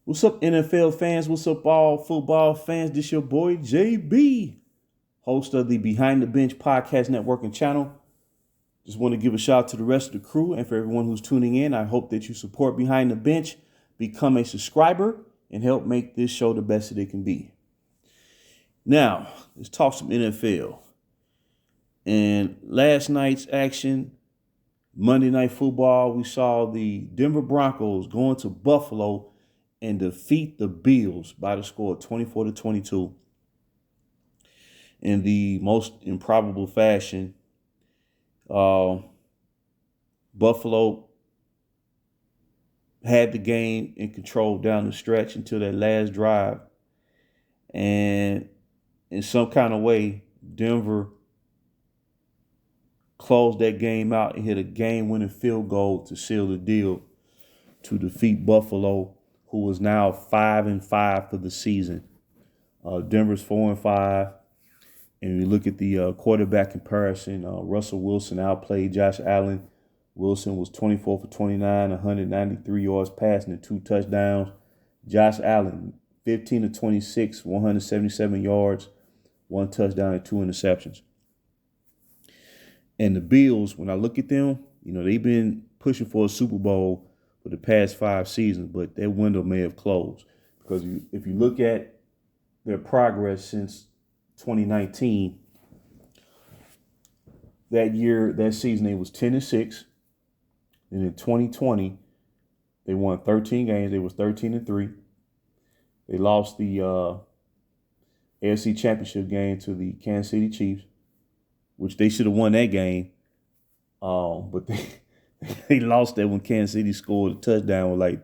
What's up, NFL fans? What's up, all football fans? This your boy JB, host of the Behind the Bench Podcast Network and channel. Just want to give a shout out to the rest of the crew and for everyone who's tuning in. I hope that you support Behind the Bench, become a subscriber, and help make this show the best that it can be. Now, let's talk some NFL. And last night's action, Monday Night Football, we saw the Denver Broncos going to Buffalo and defeat the Bills by the score of 24-22 in the most improbable fashion. Buffalo had the game in control down the stretch until that last drive. And in some kind of way, Denver closed that game out and hit a game-winning field goal to seal the deal to defeat Buffalo, who was now 5-5 for the season. Denver's 4-5. And we look at the quarterback comparison. Russell Wilson outplayed Josh Allen. Wilson was 24 for 29, 193 yards passing and 2 touchdowns. Josh Allen, 15 to 26, 177 yards, 1 touchdown and 2 interceptions. And the Bills, when I look at them, they've been pushing for a Super Bowl for the past 5 seasons, but their window may have closed. Because if you look at their progress since 2019, that season, they was 10-6. And in 2020, they won 13 games. They was 13-3. They lost the AFC Championship game to the Kansas City Chiefs, which they should have won that game. But they lost that when Kansas City scored a touchdown with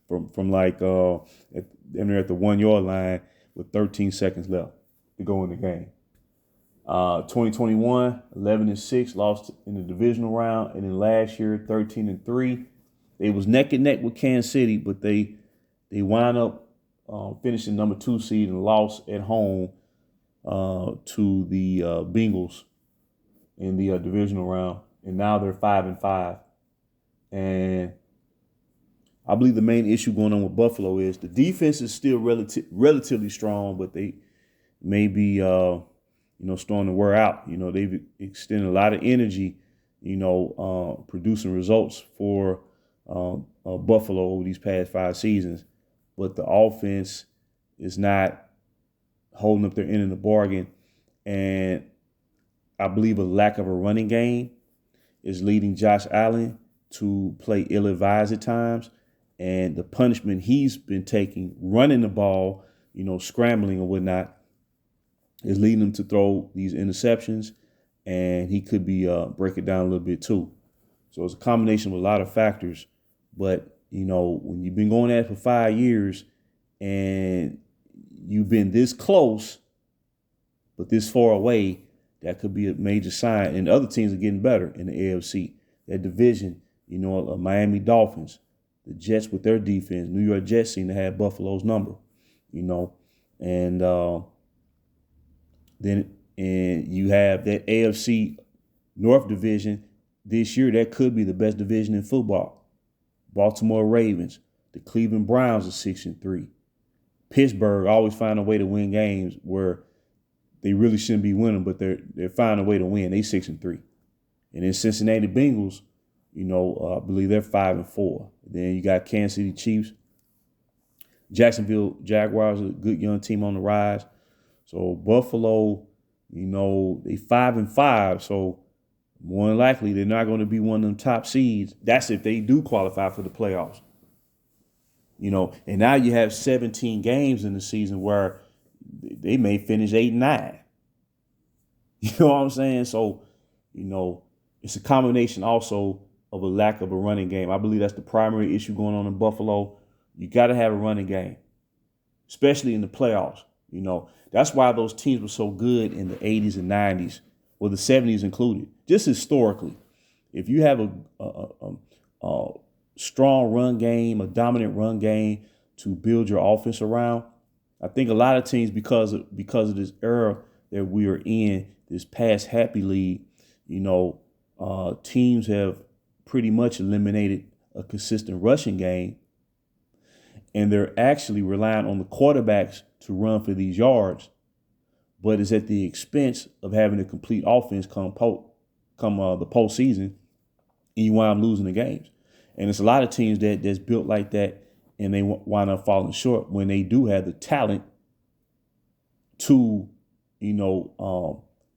from at the 1 yard line with 13 seconds left to go in the game. 2021, 11-6, lost in the divisional round, and then last year 13-3. They was neck and neck with Kansas City, but they wound up finishing number 2 seed and lost at home to the Bengals in the divisional round, and now they're 5-5. And I believe the main issue going on with Buffalo is the defense is still relatively strong, but they may be starting to wear out. They've extended a lot of energy, producing results for Buffalo over these past 5 seasons, but the offense is not holding up their end of the bargain, and I believe a lack of a running game is leading Josh Allen to play ill-advised at times, and the punishment he's been taking, running the ball, scrambling or whatnot, is leading him to throw these interceptions, and he could be break it down a little bit too. So it's a combination of a lot of factors, but when you've been going at it for 5 years and you've been this close but this far away, that could be a major sign. And other teams are getting better in the AFC. That division, Miami Dolphins, the Jets with their defense, New York Jets seem to have Buffalo's number, and then you have that AFC North division this year. That could be the best division in football. Baltimore Ravens, the Cleveland Browns are 6-3. Pittsburgh always find a way to win games where they really shouldn't be winning, but they're finding a way to win. They 6-3. And then Cincinnati Bengals, I believe they're 5-4. Then you got Kansas City Chiefs. Jacksonville Jaguars, a good young team on the rise. So Buffalo, they 5-5. So more than likely they're not going to be one of them top seeds. That's if they do qualify for the playoffs. And now you have 17 games in the season where they may finish 8-9. You know what I'm saying? So, it's a combination also of a lack of a running game. I believe that's the primary issue going on in Buffalo. You got to have a running game, especially in the playoffs. That's why those teams were so good in the 80s and 90s, or the 70s included. Just historically, if you have a strong run game, a dominant run game to build your offense around, I think a lot of teams, because of this era that we are in, this past happy league, teams have pretty much eliminated a consistent rushing game and they're actually relying on the quarterbacks to run for these yards, but it's at the expense of having a complete offense come the postseason, and you wind up losing the games. And it's a lot of teams that's built like that, and they wind up falling short when they do have the talent to,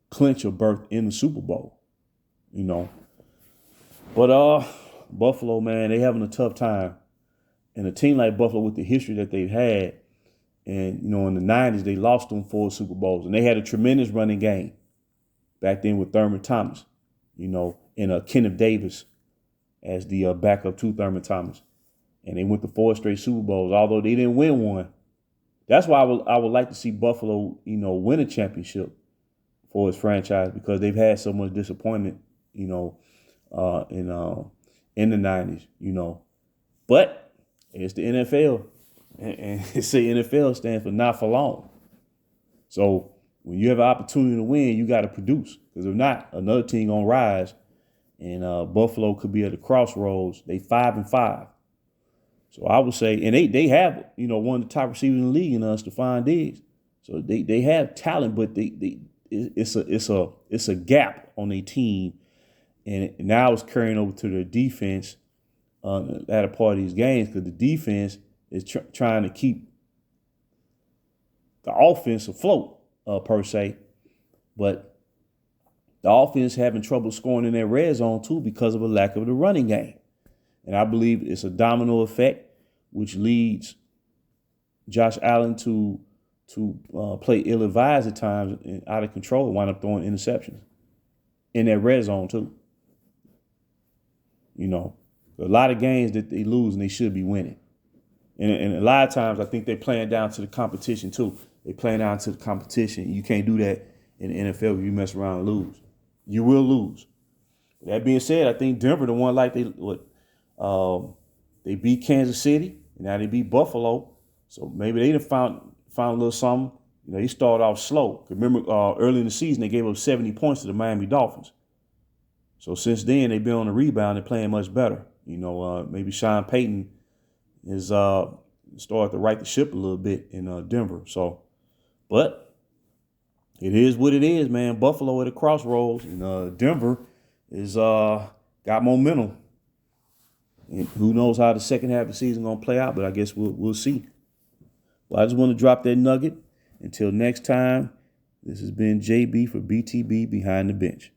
clinch a berth in the Super Bowl, But Buffalo, man, they having a tough time. And a team like Buffalo with the history that they've had, and, in the 90s, they lost them 4 Super Bowls. And they had a tremendous running game back then with Thurman Thomas, and Kenneth Davis as the backup to Thurman Thomas. And they went to 4 straight Super Bowls, although they didn't win one. That's why I would like to see Buffalo, win a championship for his franchise, because they've had so much disappointment, in the 90s, But it's the NFL, and they say NFL stands for not for long. So when you have an opportunity to win, you got to produce, because if not, another team gonna rise, and Buffalo could be at the crossroads. They 5-5. So I would say, and they have, one of the top receivers in the league in Stephon Diggs. So they have talent, but it's a gap on their team, and now it's carrying over to their defense at a part of these games, because the defense is trying to keep the offense afloat per se, but the offense having trouble scoring in their red zone too because of a lack of the running game. And I believe it's a domino effect, which leads Josh Allen to play ill-advised at times and out of control, wind up throwing interceptions in that red zone too. A lot of games that they lose and they should be winning. And a lot of times I think they're playing down to the competition too. They're playing down to the competition. You can't do that in the NFL if you mess around and lose. You will lose. That being said, I think Denver, the one like they beat Kansas City, and now they beat Buffalo. So maybe they done found a little something. They started off slow. Remember, early in the season, they gave up 70 points to the Miami Dolphins. So since then, they've been on the rebound and playing much better. Maybe Sean Payton is started to right the ship a little bit in Denver. So, but it is what it is, man. Buffalo at a crossroads, and Denver is got momentum. And who knows how the second half of the season gonna play out? But I guess we'll see. Well, I just want to drop that nugget. Until next time, this has been JB for BTB Behind the Bench.